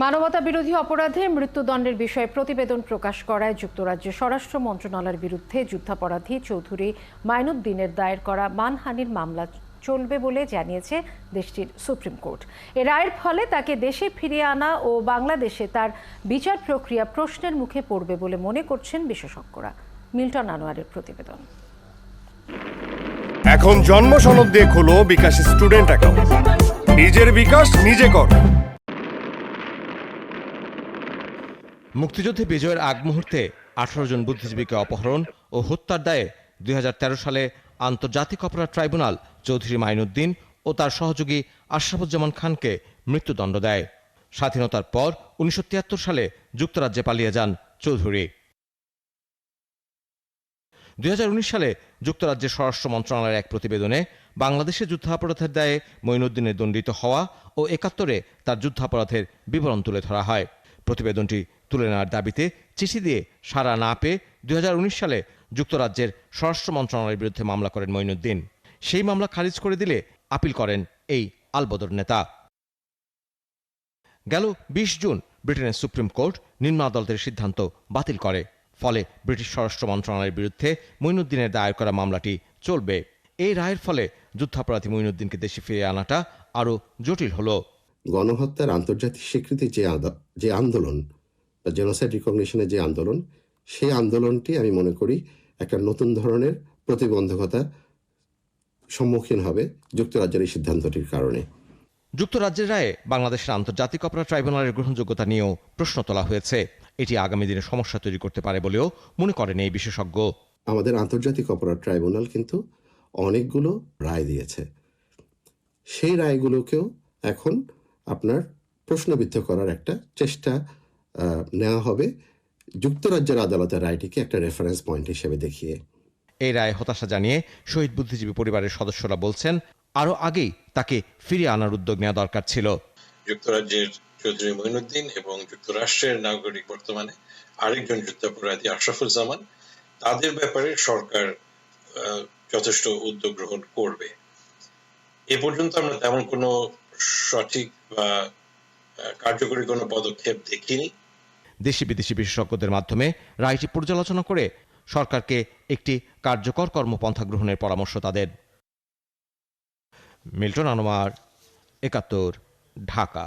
মানবতা বিরোধী অপরাধে মৃত্যুদণ্ডের বিষয়ে প্রতিবেদন প্রকাশ করায় যুক্তরাজ্যের স্বরাষ্ট্র মন্ত্রণালয়ের বিরুদ্ধে যুদ্ধাপরাধী চৌধুরী মাইনুদ্দিনের দায়ের করা মানহানির মামলা চলবে বলে জানিয়েছে দেশটির সুপ্রিম কোর্ট। এ রায়ের ফলে তাকে দেশে ফিরিয়ে আনা ও বাংলাদেশে তার বিচার প্রক্রিয়া প্রশ্নের মুখে পড়বে বলে মনে করছেন বিশেষজ্ঞরা। মিল্টন আনোয়ারের প্রতিবেদন। এখন জন্ম সনদ দিয়ে খোলো বিকাশ স্টুডেন্ট অ্যাকাউন্ট। নিজের বিকাশ নিজে কর। মুক্তিযুদ্ধে বিজয়ের আগ মুহূর্তে 18 জন বুদ্ধিজীবীকে অপহরণ ও হত্যার দায়ে 2013 সালে আন্তর্জাতিক অপরাধ ট্রাইব্যুনাল চৌধুরী মাইনুদ্দিন ও তার সহযোগী আশরাফুজ্জামান খানকে মৃত্যুদণ্ড দেয়। স্বাধীনতার পর 1973 সালে যুক্তরাজ্যে পালিয়ে যান চৌধুরী। 2019 সালে যুক্তরাজ্যের স্বরাষ্ট্র মন্ত্রণালয়ের এক প্রতিবেদনে বাংলাদেশে যুদ্ধাপরাধের দায়ে মঈনুদ্দিনের দণ্ডিত হওয়া ও 71-এ তার যুদ্ধাপরাধের বিবরণ তুলে ধরা হয়। প্রতিবেদনটি তুলে নেওয়ার দাবিতে চিঠি দিয়ে সাড়া না পেয়ে 2019 সালে যুক্তরাজ্যের স্বরাষ্ট্র মন্ত্রণালয়ের বিরুদ্ধে মামলা করেন মঈনুদ্দিন। সেই মামলা খারিজ করে দিলে আপিল করেন এই আলবদর নেতা। গেল 20 জুন ব্রিটেনের সুপ্রিম কোর্ট নিম্ন আদালতের সিদ্ধান্ত বাতিল করে। ফলে ব্রিটিশ স্বরাষ্ট্র মন্ত্রণালয়ের বিরুদ্ধে মঈনুদ্দিনের দায়ের করা মামলাটি চলবে। এই রায়ের ফলে যুদ্ধাপরাধী মঈনুদ্দিনকে দেশে ফিরিয়ে আনাটা আরও জটিল হলো। গণহত্যার আন্তর্জাতিক স্বীকৃতি যে আন্দোলন বা জেনোসাইড রিকগনিশনের যে আন্দোলন, সেই আন্দোলনটি আমি মনে করি একটা নতুন ধরনের প্রতিবন্ধকতার সম্মুখীন হবে যুক্তরাজ্যের এই সিদ্ধান্তটির কারণে। যুক্তরাজ্যের রায়ে বাংলাদেশের আন্তর্জাতিক অপরাধ ট্রাইব্যুনালের গ্রহণযোগ্যতা নিয়েও প্রশ্ন তোলা হয়েছে। এটি আগামী দিনে সমস্যা তৈরি করতে পারে বলেও মনে করেন এই বিশেষজ্ঞ। আমাদের আন্তর্জাতিক অপরাধ ট্রাইব্যুনাল কিন্তু অনেকগুলো রায় দিয়েছে। সেই রায়গুলোকেও এখন আপনার প্রশ্নবিদ্ধ করার একটা চেষ্টা নেওয়া হবে যুক্তরাজ্যের আদালতের রায়টিকে একটা রেফারেন্স পয়েন্ট হিসেবে দেখিয়ে। এই রায়ে হতাশা জানিয়ে শহীদ বুদ্ধিজীবী পরিবারের সদস্যরা বলছেন, আরও আগেই তাকে ফিরিয়ে আনার উদ্যোগ নেওয়া দরকার ছিল। যুক্তরাজ্যের চৌধুরী মঈনুদ্দিন এবং যুক্তরাষ্ট্রের নাগরিক বর্তমানে আরেকজন যুদ্ধাপরাধী আশরাফুজ্জামান, তাদের ব্যাপারে সরকার যথেষ্ট উদ্যোগ গ্রহণ করবে। এ পর্যন্ত আমরা তেমন কোনো সঠিক বা কার্যকরী কোনো পদক্ষেপ দেখিনি। দেশি বিদেশি বিশেষজ্ঞদের মাধ্যমে রায়টি পর্যালোচনা করে সরকারকে একটি কার্যকর কর্মপন্থা গ্রহণের পরামর্শ তাদের। মিল্টন আনোয়ার, 71, ঢাকা।